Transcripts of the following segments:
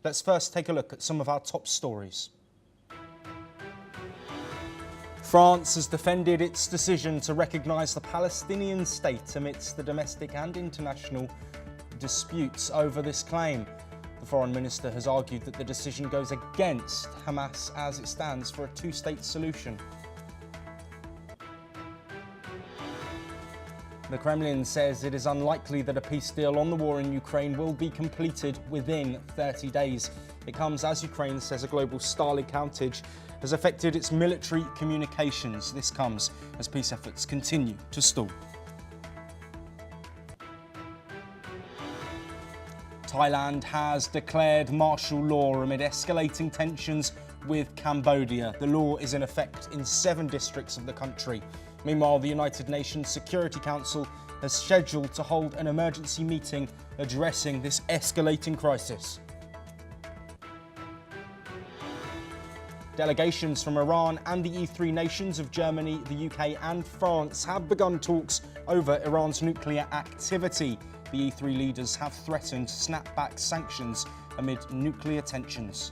Let's first take a look at some of our top stories. France has defended its decision to recognise the Palestinian state amidst the domestic and international disputes over this claim. The foreign minister has argued that the decision goes against Hamas as it stands for a two-state solution. The Kremlin says it is unlikely that a peace deal on the war in Ukraine will be completed within 30 days. It comes as Ukraine says a global Starlink outage has affected its military communications. This comes as peace efforts continue to stall. Thailand has declared martial law amid escalating tensions with Cambodia. The law is in effect in 7 districts of the country. Meanwhile, the United Nations Security Council has scheduled to hold an emergency meeting addressing this escalating crisis. Delegations from Iran and the E3 nations of Germany, the UK and France have begun talks over Iran's nuclear activity. The E3 leaders have threatened snapback sanctions amid nuclear tensions.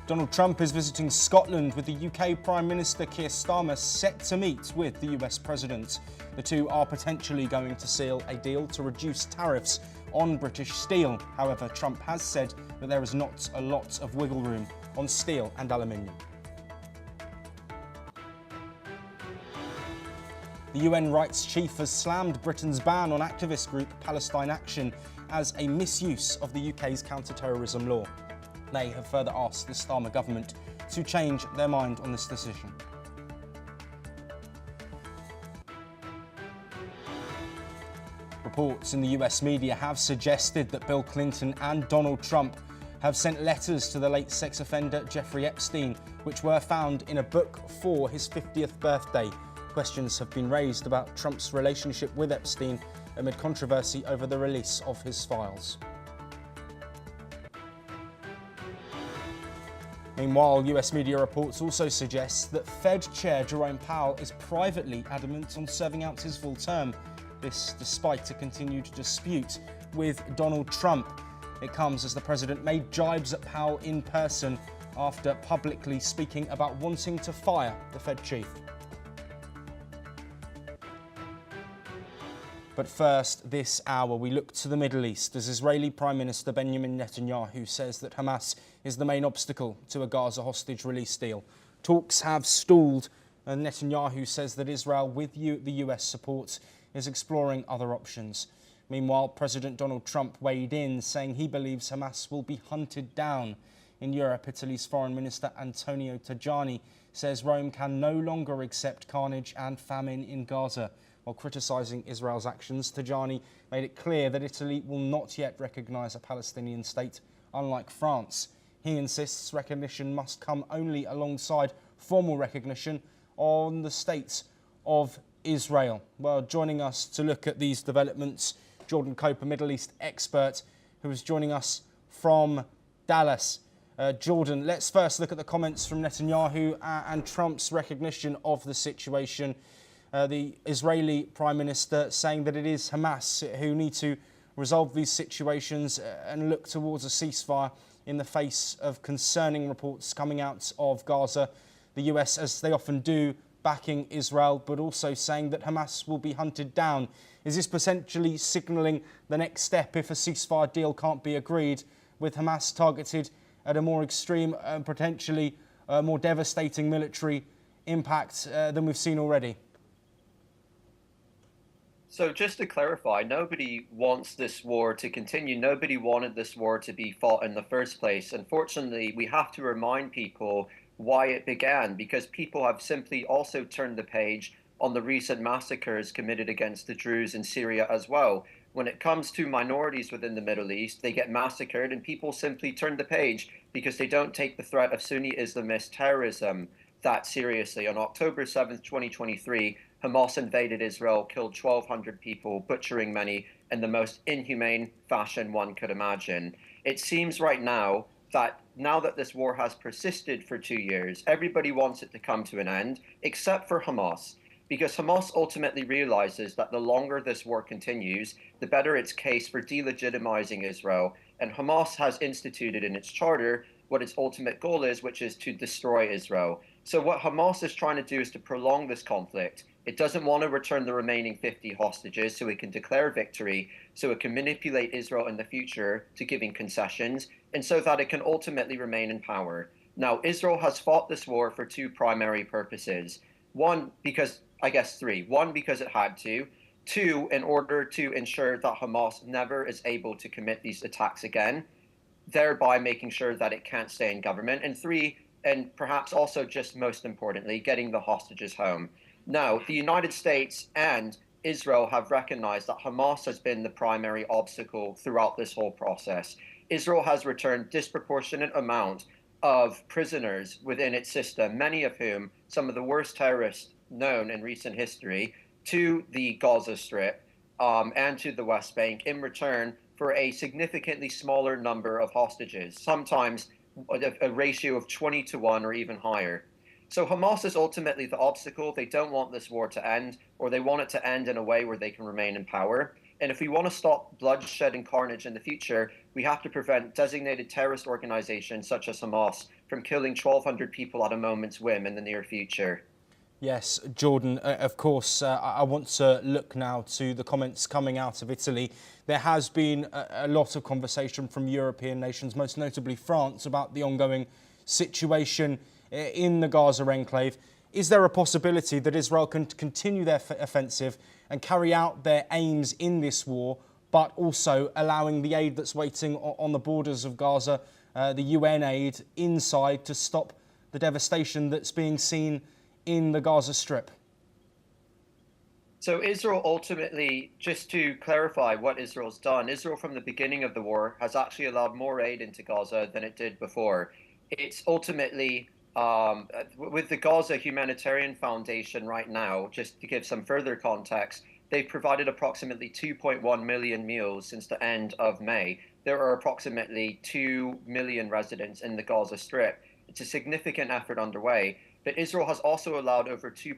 Donald Trump is visiting Scotland with the UK Prime Minister Keir Starmer set to meet with the US President. The two are potentially going to seal a deal to reduce tariffs on British steel. However, Trump has said that there is not a lot of wiggle room on steel and aluminium. The UN rights chief has slammed Britain's ban on activist group Palestine Action as a misuse of the UK's counter-terrorism law. They have further asked the Starmer government to change their mind on this decision. Reports in the US media have suggested that Bill Clinton and Donald Trump have sent letters to the late sex offender Jeffrey Epstein, which were found in a book for his 50th birthday. Questions have been raised about Trump's relationship with Epstein amid controversy over the release of his files. Meanwhile, US media reports also suggest that Fed Chair Jerome Powell is privately adamant on serving out his full term. This despite a continued dispute with Donald Trump. It comes as the president made jibes at Powell in person after publicly speaking about wanting to fire the Fed chief. But first, this hour, we look to the Middle East as Israeli Prime Minister Benjamin Netanyahu says that Hamas is the main obstacle to a Gaza hostage release deal. Talks have stalled, and Netanyahu says that Israel, with the US support, is exploring other options. Meanwhile, President Donald Trump weighed in, saying he believes Hamas will be hunted down. In Europe, Italy's Foreign Minister Antonio Tajani says Rome can no longer accept carnage and famine in Gaza. While criticising Israel's actions, Tajani made it clear that Italy will not yet recognise a Palestinian state, unlike France. He insists recognition must come only alongside formal recognition on the state of Israel. Well, joining us to look at these developments, Jordan Cope, a Middle East expert who is joining us from Dallas. Jordan, let's first look at the comments from Netanyahu and Trump's recognition of the situation. The Israeli Prime Minister saying that it is Hamas who need to resolve these situations and look towards a ceasefire in the face of concerning reports coming out of Gaza. The US, as they often do, backing Israel, but also saying that Hamas will be hunted down. Is this potentially signalling the next step if a ceasefire deal can't be agreed, with Hamas targeted at a more extreme and potentially more devastating military impact than we've seen already? So just to clarify, nobody wants this war to continue. Nobody wanted this war to be fought in the first place. Unfortunately, we have to remind people why it began, because people have simply also turned the page on the recent massacres committed against the Druze in Syria as well. When it comes to minorities within the Middle East, they get massacred and people simply turn the page because they don't take the threat of Sunni Islamist terrorism that seriously. On October 7th, 2023, Hamas invaded Israel, killed 1,200 people, butchering many in the most inhumane fashion one could imagine. It seems right now that this war has persisted for 2 years, everybody wants it to come to an end, except for Hamas. because Hamas ultimately realizes that the longer this war continues, the better its case for delegitimizing Israel. And Hamas has instituted in its charter what its ultimate goal is, which is to destroy Israel. So what Hamas is trying to do is to prolong this conflict. It doesn't want to return the remaining 50 hostages so it can declare victory, so it can manipulate Israel in the future to giving concessions, and so that it can ultimately remain in power. Now, Israel has fought this war for two primary purposes. One, because, I guess three. One, because it had to. Two, in order to ensure that Hamas never is able to commit these attacks again, thereby making sure that it can't stay in government. And three, and perhaps also just most importantly, getting the hostages home. Now, the United States and Israel have recognized that Hamas has been the primary obstacle throughout this whole process. Israel has returned disproportionate amount of prisoners within its system, many of whom some of the worst terrorists known in recent history, to the Gaza Strip and to the West Bank in return for a significantly smaller number of hostages, sometimes a ratio of 20 to 1 or even higher. So Hamas is ultimately the obstacle. They don't want this war to end, or they want it to end in a way where they can remain in power. And if we want to stop bloodshed and carnage in the future, we have to prevent designated terrorist organizations such as Hamas from killing 1,200 people at a moment's whim in the near future. Yes, Jordan, of course, I want to look now to the comments coming out of Italy. There has been a lot of conversation from European nations, most notably France, about the ongoing situation in the Gaza enclave. Is there a possibility that Israel can continue their offensive and carry out their aims in this war, but also allowing the aid that's waiting on the borders of Gaza, the UN aid inside, to stop the devastation that's being seen in the Gaza Strip? So Israel ultimately, just to clarify what Israel's done, Israel from the beginning of the war has actually allowed more aid into Gaza than it did before. It's ultimately, with the Gaza Humanitarian Foundation right now, just to give some further context, they've provided approximately 2.1 million meals since the end of May. There are approximately 2 million residents in the Gaza Strip. It's a significant effort underway. But Israel has also allowed over 2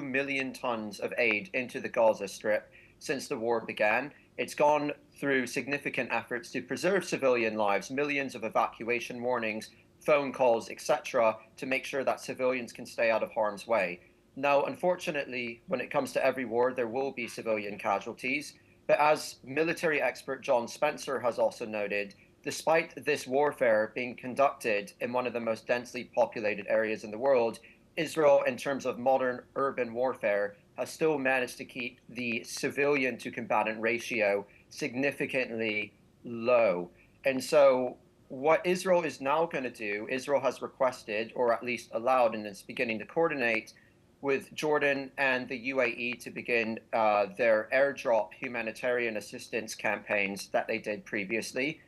million tons of aid into the Gaza Strip since the war began. It's gone through significant efforts to preserve civilian lives, millions of evacuation warnings, phone calls, etc., to make sure that civilians can stay out of harm's way. Now, unfortunately, when it comes to every war, there will be civilian casualties. But as military expert John Spencer has also noted, despite this warfare being conducted in one of the most densely populated areas in the world, Israel, in terms of modern urban warfare, has still managed to keep the civilian to combatant ratio significantly low. And so what Israel is now going to do, Israel has requested, or at least allowed, and is beginning to coordinate with Jordan and the UAE to begin their airdrop humanitarian assistance campaigns that they did previously.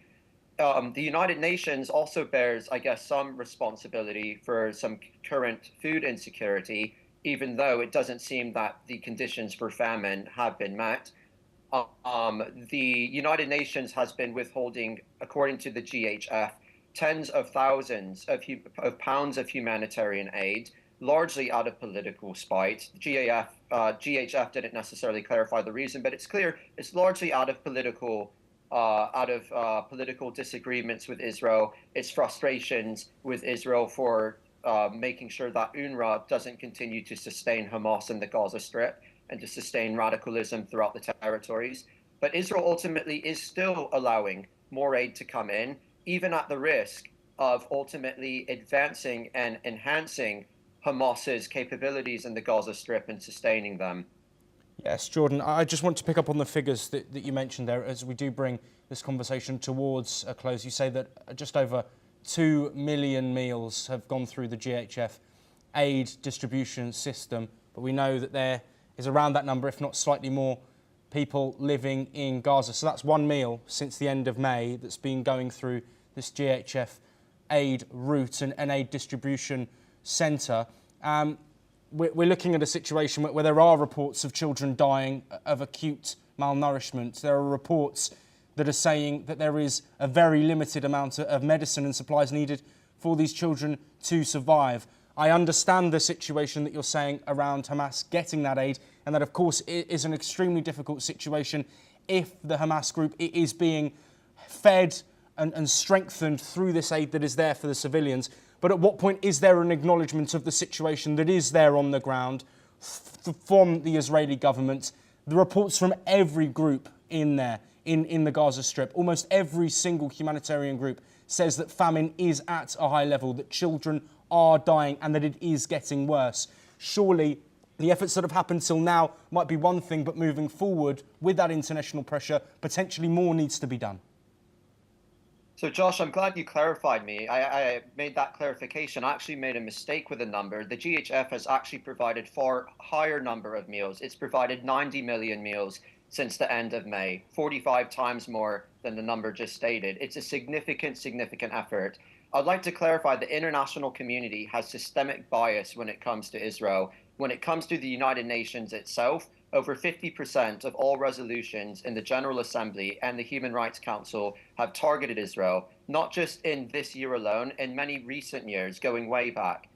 The United Nations also bears, I guess, some responsibility for some current food insecurity, even though it doesn't seem that the conditions for famine have been met. The United Nations has been withholding, according to the GHF, tens of thousands of pounds of humanitarian aid, largely out of political spite. GHF didn't necessarily clarify the reason, but it's clear it's largely out of political disagreements with Israel, its frustrations with Israel for making sure that UNRWA doesn't continue to sustain Hamas in the Gaza Strip and to sustain radicalism throughout the territories. But Israel ultimately is still allowing more aid to come in, even at the risk of ultimately advancing and enhancing Hamas's capabilities in the Gaza Strip and sustaining them. Yes, Jordan, I just want to pick up on the figures that you mentioned there as we do bring this conversation towards a close. You say that just over 2 million meals have gone through the GHF aid distribution system, but we know that there is around that number, if not slightly more, people living in Gaza. So that's one meal since the end of May that's been going through this GHF aid route and aid distribution centre. We're looking at a situation where there are reports of children dying of acute malnourishment. There are reports that are saying that there is a very limited amount of medicine and supplies needed for these children to survive. I understand the situation that you're saying around Hamas getting that aid, and that, of course, it is an extremely difficult situation if the Hamas group is being fed and strengthened through this aid that is there for the civilians. But at what point is there an acknowledgement of the situation that is there on the ground from the Israeli government? The reports from every group in there, in the Gaza Strip, almost every single humanitarian group says that famine is at a high level, that children are dying and that it is getting worse. Surely the efforts that have happened till now might be one thing, but moving forward with that international pressure, potentially more needs to be done. So, Josh, I'm glad you clarified me. I made that clarification. I actually made a mistake with the number. The GHF has actually provided far higher number of meals. It's provided 90 million meals since the end of May, 45 times more than the number just stated. It's a significant, significant effort. I'd like to clarify the international community has systemic bias when it comes to Israel. When it comes to the United Nations itself, over 50% of all resolutions in the General Assembly and the Human Rights Council have targeted Israel, not just in this year alone, in many recent years, going way back.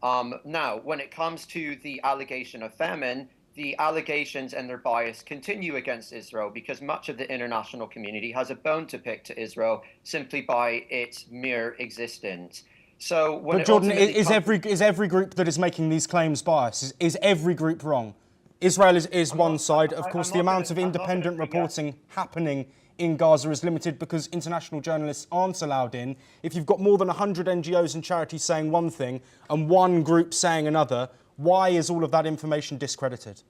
Now, when it comes to the allegation of famine, the allegations and their bias continue against Israel because much of the international community has a bone to pick to Israel simply by its mere existence. So, when but Jordan, is every group that is making these claims biased? Is every group wrong? Israel is one side. Of course, the amount of independent reporting happening in Gaza is limited because international journalists aren't allowed in. If you've got more than 100 NGOs and charities saying one thing and one group saying another, why is all of that information discredited?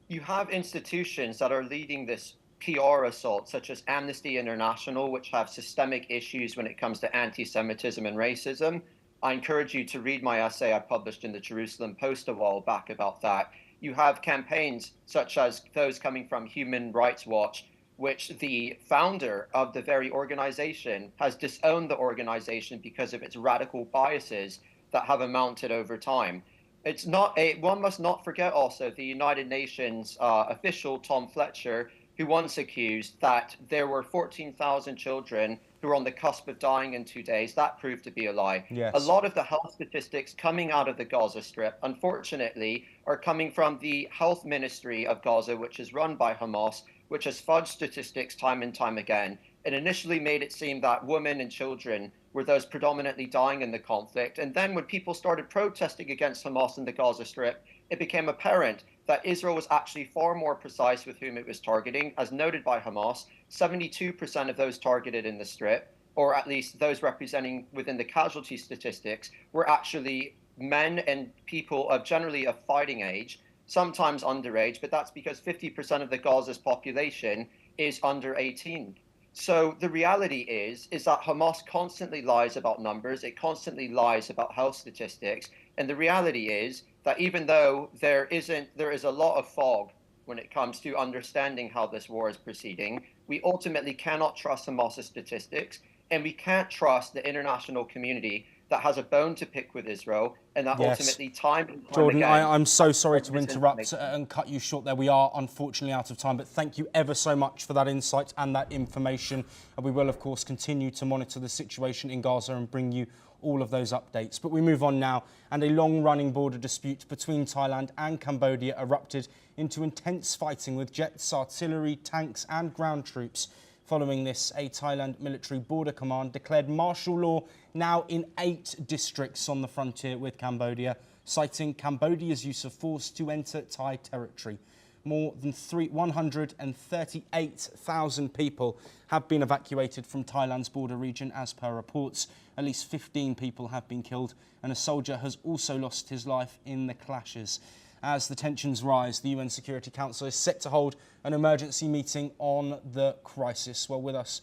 You have institutions that are leading this PR assault, such as Amnesty International, which have systemic issues when it comes to anti-Semitism and racism. I encourage you to read my essay I published in the Jerusalem Post a while back about that. You have campaigns such as those coming from Human Rights Watch, which the founder of the very organization has disowned the organization because of its radical biases that have amounted over time. It's not one must not forget also the United Nations official Tom Fletcher, who once accused that there were 14,000 children who were on the cusp of dying in 2 days. That proved to be a lie. Yes. A lot of the health statistics coming out of the Gaza Strip, unfortunately, are coming from the health ministry of Gaza, which is run by Hamas, which has fudged statistics time and time again. It initially made it seem that women and children were those predominantly dying in the conflict. And then when people started protesting against Hamas in the Gaza Strip, it became apparent that Israel was actually far more precise with whom it was targeting. As noted by Hamas, 72% of those targeted in the Strip, or at least those representing within the casualty statistics, were actually men and people of generally a fighting age, sometimes underage, but that's because 50% of the Gaza's population is under 18. So the reality is that Hamas constantly lies about numbers, it constantly lies about health statistics, and the reality is that even though there is a lot of fog when it comes to understanding how this war is proceeding, we ultimately cannot trust Hamas's statistics, and we can't trust the international community that has a bone to pick with Israel, and that ultimately time and time Jordan, again... I'm so sorry to interrupt and cut you short there. We are unfortunately out of time, but thank you ever so much for that insight and that information. And we will, of course, continue to monitor the situation in Gaza and bring you all of those updates. But we move on now, and a long-running border dispute between Thailand and Cambodia erupted into intense fighting with jets, artillery, tanks and ground troops. Following this, a Thailand military border command declared martial law now in 8 districts on the frontier with Cambodia, citing Cambodia's use of force to enter Thai territory. More than 138,000 people have been evacuated from Thailand's border region as per reports. At least 15 people have been killed, and a soldier has also lost his life in the clashes. As the tensions rise, the UN Security Council is set to hold an emergency meeting on the crisis. Well, with us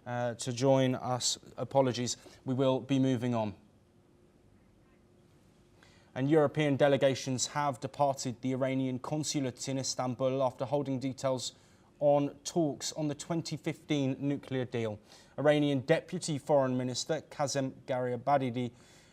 to join us, we will be moving on. And European delegations have departed the Iranian consulate in Istanbul after holding details on talks on the 2015 nuclear deal. Iranian Deputy Foreign Minister Cmbodia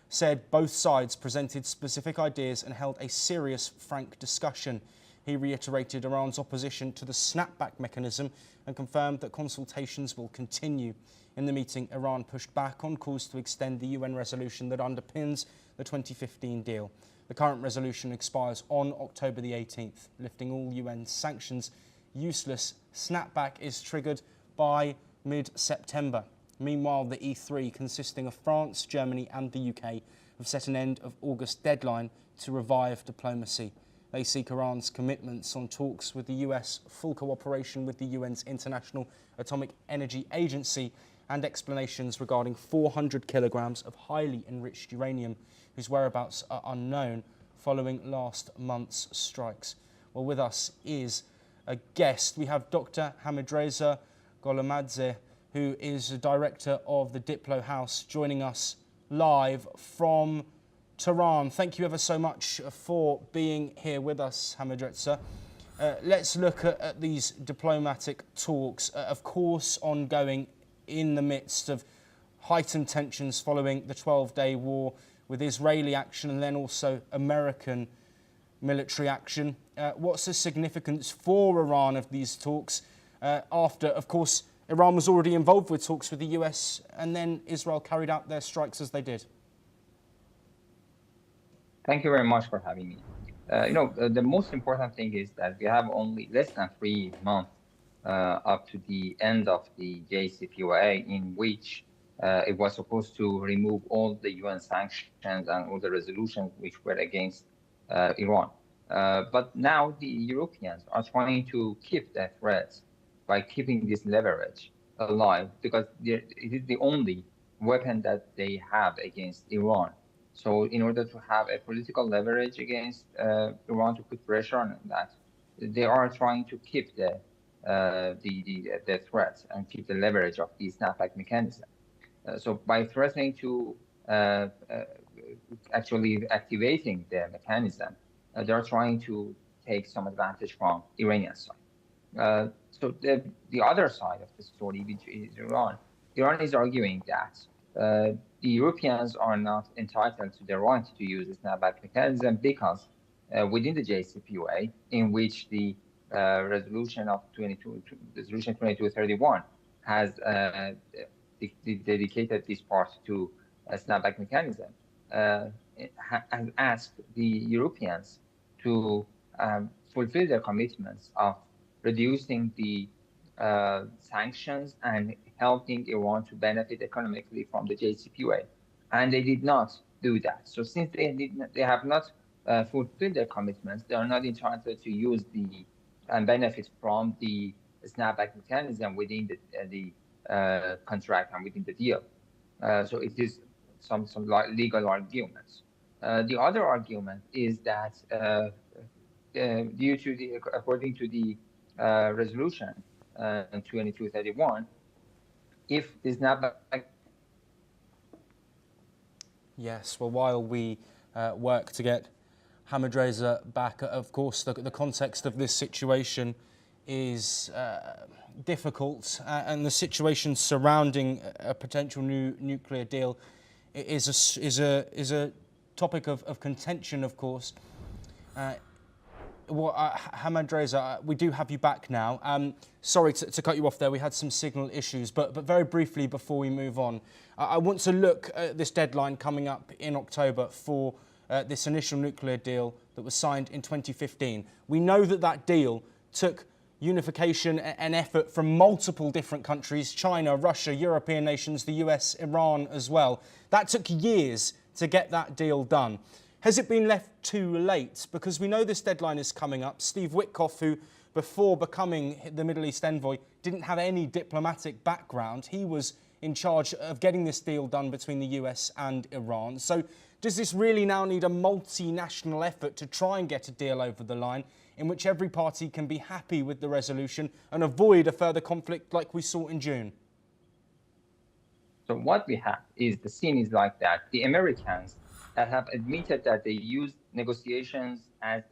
said both sides presented specific ideas and held a serious, frank discussion. He reiterated Iran's opposition to the snapback mechanism and confirmed that consultations will continue. In the meeting, Iran pushed back on calls to extend the UN resolution that underpins the 2015 deal. The current resolution expires on October the 18th, lifting all UN sanctions. Useless snapback is triggered by mid-September. Meanwhile, the E3, consisting of France, Germany and the UK, have set an end of August deadline to revive diplomacy. They seek Iran's commitments on talks with the US, full cooperation with the UN's International Atomic Energy Agency, and explanations regarding 400 kilograms of highly enriched uranium, whose whereabouts are unknown following last month's strikes. Well, with us is a guest. We have Dr. Hamidreza Golomadze, who is the director of the Diplo House, joining us live from Tehran. Thank you ever so much for being here with us, Hamidreza. Let's look at these diplomatic talks, of course ongoing in the midst of heightened tensions following the 12-day war, with Israeli action and then also American military action. What's the significance for Iran of these talks after, of course, Iran was already involved with talks with the US and then Israel carried out their strikes as they did? Thank you very much for having me. The most important thing is that we have only less than 3 months up to the end of the JCPOA, in which it was supposed to remove all the UN sanctions and all the resolutions which were against Iran. But now the Europeans are trying to keep that threat by keeping this leverage alive, because it is the only weapon that they have against Iran. So in order to have a political leverage against Iran, to put pressure on that, they are trying to keep the threat and keep the leverage of the snapback mechanism. So by threatening to actually activating the mechanism, they are trying to take some advantage from Iranian side. So the other side of the story, which is Iran is arguing that the Europeans are not entitled to the right to use the snapback mechanism because within the JCPOA, in which the resolution 2231 has dedicated this part to a snapback mechanism, has asked the Europeans to fulfill their commitments of reducing the sanctions and helping Iran to benefit economically from the JCPOA, and they did not do that. So since they have not fulfilled their commitments, they are not entitled to use and benefit from the snapback mechanism within the contract and within the deal. So it is some legal arguments. The other argument is that according to the resolution 2231, if the snapback. Yes, well, while we work to get Hamidreza back, of course, the context of this situation is difficult, and the situation surrounding a potential new nuclear deal is a topic of contention, of course. Hamidreza, we do have you back now. Sorry to cut you off there. We had some signal issues, but very briefly before we move on, I want to look at this deadline coming up in October for this initial nuclear deal that was signed in 2015. We know that deal took unification and effort from multiple different countries: China, Russia, European nations, the US, Iran as well. That took years to get that deal done. Has it been left too late? Because we know this deadline is coming up. Steve Witkoff, who before becoming the Middle East envoy didn't have any diplomatic background, he was in charge of getting this deal done between the US and Iran. So does this really now need a multinational effort to try and get a deal over the line in which every party can be happy with the resolution and avoid a further conflict like we saw in June? So what we have is the scene is like that. The Americans that have admitted that they used negotiations as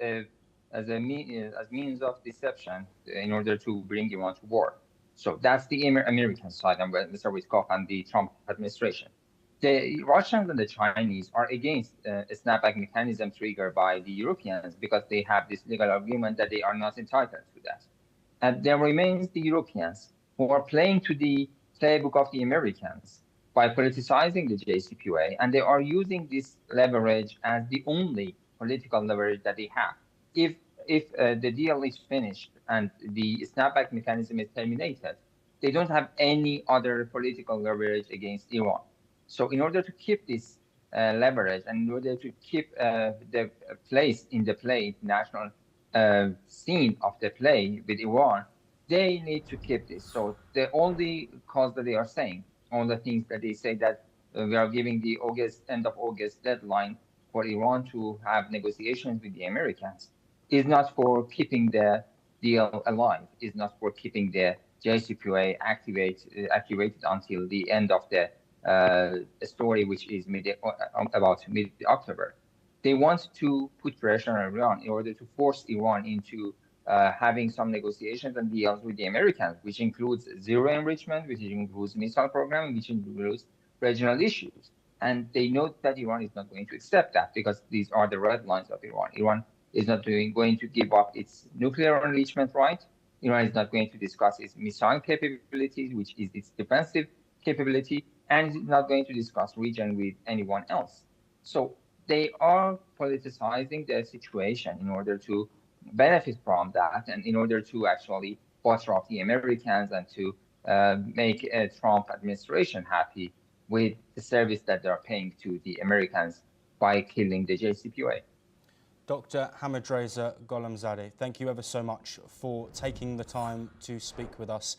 means of deception in order to bring Iran to war. So that's the American side, and Mr. Witkoff and the Trump administration. The Russians and the Chinese are against a snapback mechanism triggered by the Europeans because they have this legal argument that they are not entitled to that. And there remains the Europeans who are playing to the playbook of the Americans by politicizing the JCPOA, and they are using this leverage as the only political leverage that they have. If the deal is finished and the snapback mechanism is terminated, they don't have any other political leverage against Iran. So in order to keep this leverage and in order to keep the place in the play, international scene of the play with Iran, they need to keep this. So the only cause that they are saying, all the things that they say that we are giving the end of August deadline for Iran to have negotiations with the Americans, is not for keeping the deal alive, is not for keeping the JCPOA activated until the end of the story, which is about mid-October. They want to put pressure on Iran in order to force Iran into having some negotiations and deals with the Americans, which includes zero enrichment, which includes missile programming, which includes regional issues. And they know that Iran is not going to accept that because these are the red lines of Iran. Iran is not going to give up its nuclear enrichment right. Iran is not going to discuss its missile capabilities, which is its defensive capability, and is not going to discuss region with anyone else. So they are politicizing the situation in order to benefit from that and in order to actually butter up the Americans and to make a Trump administration happy with the service that they're paying to the Americans by killing the JCPOA. Dr. Hamidreza Gholamzadeh, thank you ever so much for taking the time to speak with us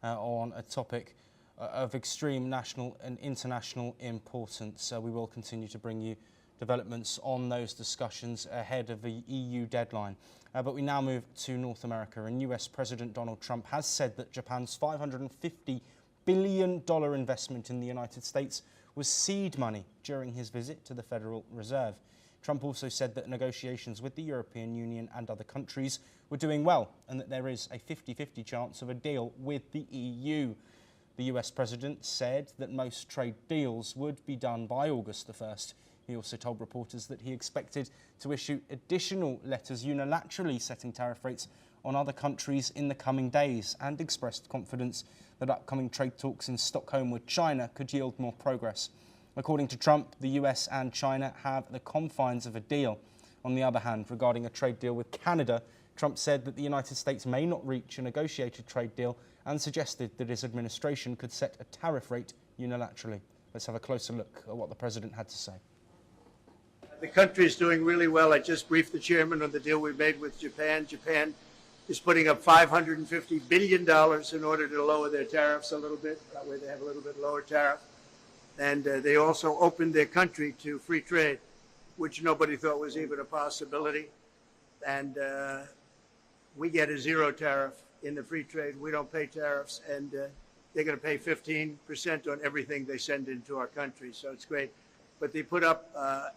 on a topic of extreme national and international importance. We will continue to bring you developments on those discussions ahead of the EU deadline. But we now move to North America, and US President Donald Trump has said that Japan's $550 billion investment in the United States was seed money during his visit to the Federal Reserve. Trump also said that negotiations with the European Union and other countries were doing well and that there is a 50-50 chance of a deal with the EU. The US President said that most trade deals would be done by August the 1st. He also told reporters that he expected to issue additional letters unilaterally setting tariff rates on other countries in the coming days and expressed confidence that upcoming trade talks in Stockholm with China could yield more progress. According to Trump, the US and China have the confines of a deal. On the other hand, regarding a trade deal with Canada, Trump said that the United States may not reach a negotiated trade deal and suggested that his administration could set a tariff rate unilaterally. Let's have a closer look at what the president had to say. The country is doing really well. I just briefed the chairman on the deal we made with Japan. Japan is putting up $550 billion in order to lower their tariffs a little bit. That way they have a little bit lower tariff. And they also opened their country to free trade, which nobody thought was even a possibility. And we get a zero tariff in the free trade. We don't pay tariffs, and they're going to pay 15% on everything they send into our country. So it's great. But they put up,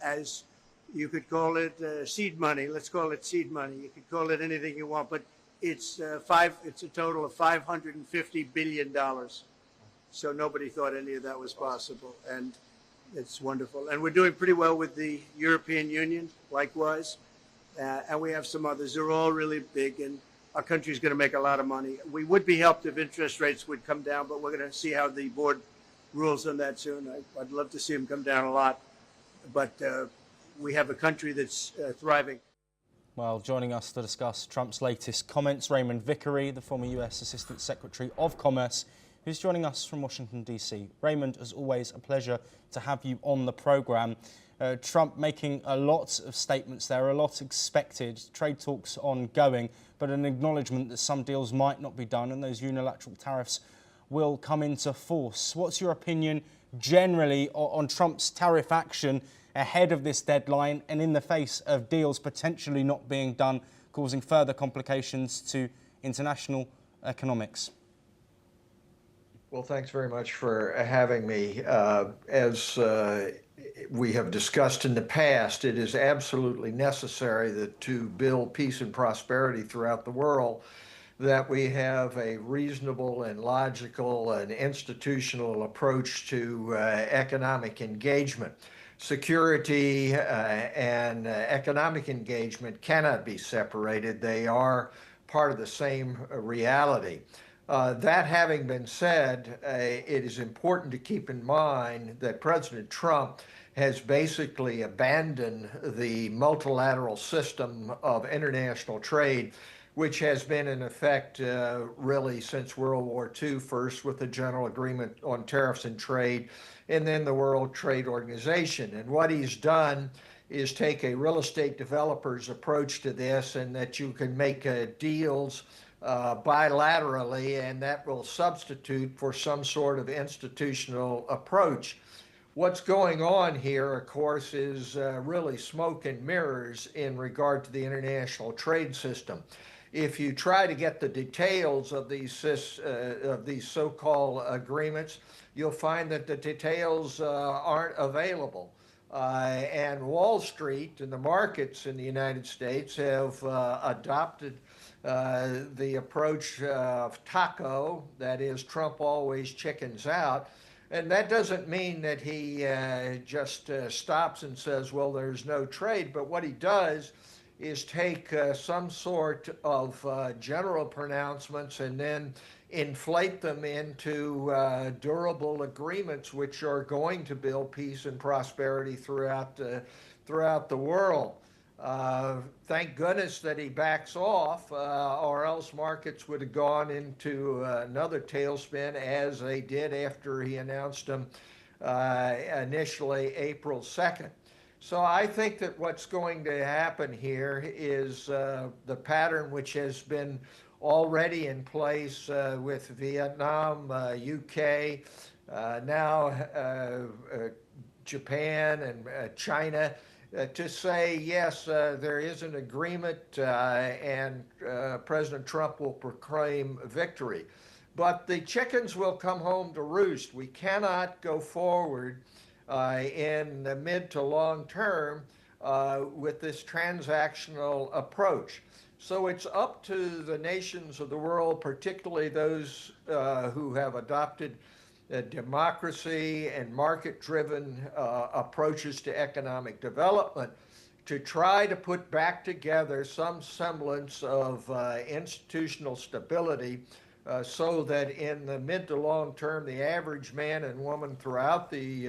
as you could call it, seed money. Let's call it seed money. You could call it anything you want, but it's a total of $550 billion. So nobody thought any of that was possible, and it's wonderful. And we're doing pretty well with the European Union, likewise, and we have some others. They're all really big, and our country's going to make a lot of money. We would be helped if interest rates would come down, but we're going to see how the board rules on that soon. I'd love to see them come down a lot, but we have a country that's thriving. Well, joining us to discuss Trump's latest comments, Raymond Vickery, the former US Assistant Secretary of Commerce, who's joining us from Washington, D.C. Raymond, as always, a pleasure to have you on the programme. Trump making a lot of statements there, a lot expected, trade talks ongoing, but an acknowledgement that some deals might not be done and those unilateral tariffs will come into force. What's your opinion generally on Trump's tariff action ahead of this deadline and in the face of deals potentially not being done, causing further complications to international economics? Well, thanks very much for having me. As we have discussed in the past, it is absolutely necessary that to build peace and prosperity throughout the world, that we have a reasonable and logical and institutional approach to economic engagement. Security and economic engagement cannot be separated. They are part of the same reality. That having been said, it is important to keep in mind that President Trump has basically abandoned the multilateral system of international trade, which has been in effect really since World War II, first with the General Agreement on Tariffs and Trade, and then the World Trade Organization. And what he's done is take a real estate developer's approach to this, and that you can make deals bilaterally, and that will substitute for some sort of institutional approach. What's going on here, of course, is really smoke and mirrors in regard to the international trade system. If you try to get the details of these so-called agreements, you'll find that the details aren't available. And Wall Street and the markets in the United States have adopted the approach of taco, that is, Trump always chickens out. And that doesn't mean that he just stops and says, well, there's no trade. But what he does is take some sort of general pronouncements and then inflate them into durable agreements, which are going to build peace and prosperity throughout the world. Thank goodness that he backs off, or else markets would have gone into another tailspin, as they did after he announced them initially April 2nd. So I think that what's going to happen here is the pattern which has been already in place with Vietnam, UK, now Japan and China, to say, yes, there is an agreement and President Trump will proclaim victory. But the chickens will come home to roost. We cannot go forward in the mid to long term with this transactional approach. So it's up to the nations of the world, particularly those who have adopted democracy and market-driven approaches to economic development, to try to put back together some semblance of institutional stability so that in the mid to long term, the average man and woman throughout the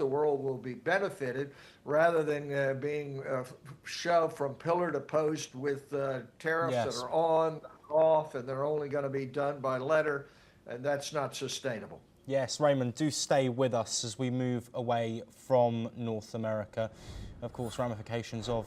world will be benefited, rather than being shoved from pillar to post with tariffs that are on, off, and they're only going to be done by letter, and that's not sustainable. Yes, Raymond, do stay with us as we move away from North America. Of course, ramifications of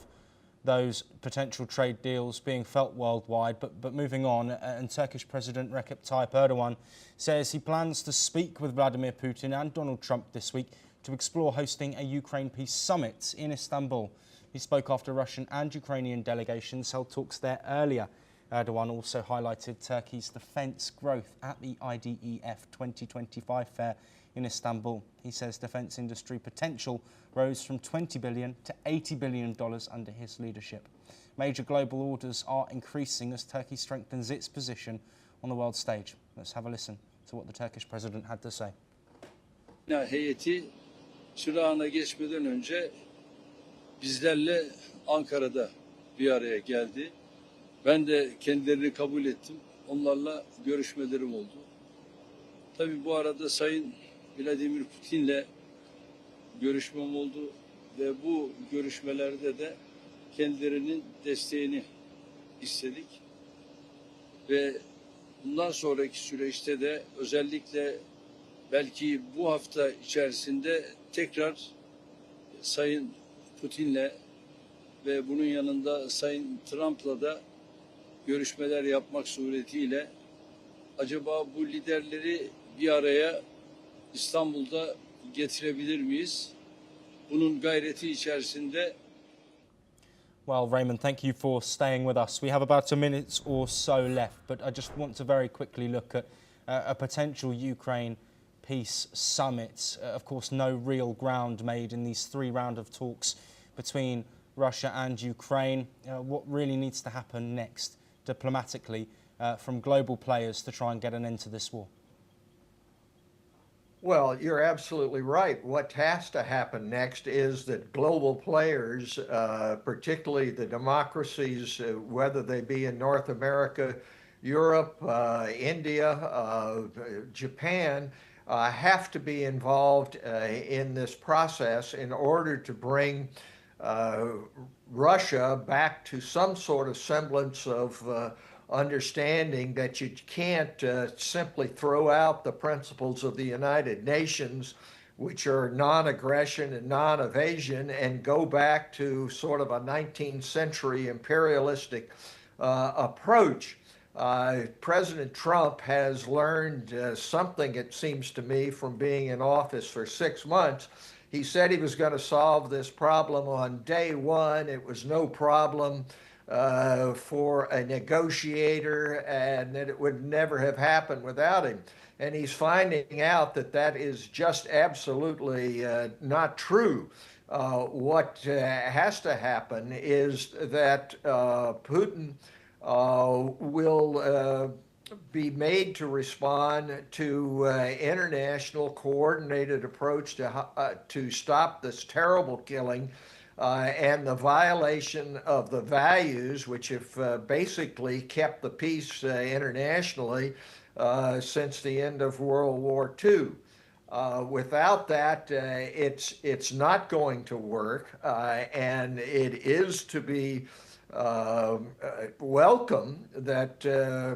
those potential trade deals being felt worldwide. But moving on, and Turkish President Recep Tayyip Erdogan says he plans to speak with Vladimir Putin and Donald Trump this week to explore hosting a Ukraine peace summit in Istanbul. He spoke after Russian and Ukrainian delegations held talks there earlier. Erdogan also highlighted Turkey's defence growth at the IDEF 2025 fair in Istanbul. He says defence industry potential rose from $20 billion to $80 billion under his leadership. Major global orders are increasing as Turkey strengthens its position on the world stage. Let's have a listen to what the Turkish president had to say. Heyeti Sülah'ına geçmeden önce bizlerle Ankara'da bir araya geldi. Ben de kendilerini kabul ettim. Onlarla görüşmelerim oldu. Tabii bu arada Sayın Vladimir Putin'le görüşmem oldu ve bu görüşmelerde de kendilerinin desteğini istedik. Ve bundan sonraki süreçte de özellikle belki bu hafta içerisinde tekrar Sayın Putin'le ve bunun yanında Sayın Trump'la da görüşmeler yapmak suretiyle acaba bu liderleri bir araya İstanbul'da getirebilir miyiz? Bunun gayreti içerisinde. Well, Raymond, thank you for staying with us. We have about a minute or so left, but I just want to very quickly look at a potential Ukraine peace summit. Of course, no real ground made in these 3 rounds of talks between Russia and Ukraine. What really needs to happen next diplomatically from global players to try and get an end to this war? Well, you're absolutely right. What has to happen next is that global players, particularly the democracies, whether they be in North America, Europe, India, Japan, have to be involved in this process in order to bring Russia back to some sort of semblance of understanding that you can't simply throw out the principles of the United Nations, which are non-aggression and non-evasion, and go back to sort of a 19th century imperialistic approach. President Trump has learned something, it seems to me, from being in office for 6 months. He said he was going to solve this problem on day one. It was no problem for a negotiator, and that it would never have happened without him. And he's finding out that that is just absolutely not true. What has to happen is that Putin will be made to respond to international coordinated approach to stop this terrible killing and the violation of the values which have basically kept the peace internationally since the end of World War II. Without that, it's not going to work, and it is to be welcome that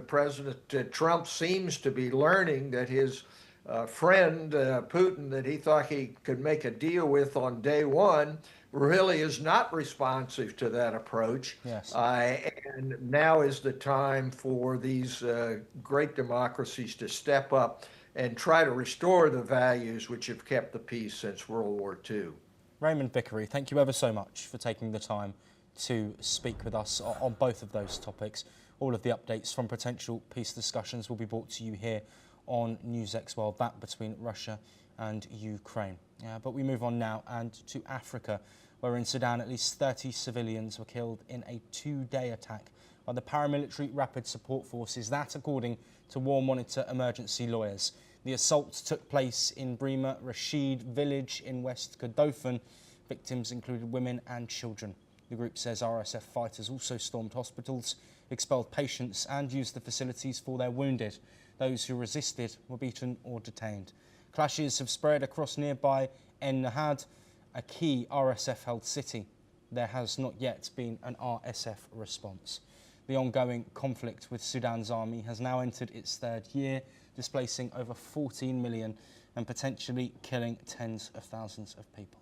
President Trump seems to be learning that his friend Putin, that he thought he could make a deal with on day one, really is not responsive to that approach. Yes. And now is the time for these great democracies to step up and try to restore the values which have kept the peace since World War II. Raymond Vickery, thank you ever so much for taking the time to speak with us on both of those topics. All of the updates from potential peace discussions will be brought to you here on NewsX World, that between Russia and Ukraine. But we move on now and to Africa, where in Sudan at least 30 civilians were killed in a 2-day attack by the paramilitary Rapid Support Forces. That, according to War Monitor emergency lawyers. The assault took place in Brima Rashid village in West Kordofan. Victims included women and children. The group says RSF fighters also stormed hospitals, expelled patients and used the facilities for their wounded. Those who resisted were beaten or detained. Clashes have spread across nearby En Nahad, a key RSF-held city. There has not yet been an RSF response. The ongoing conflict with Sudan's army has now entered its 3rd year, displacing over 14 million and potentially killing tens of thousands of people.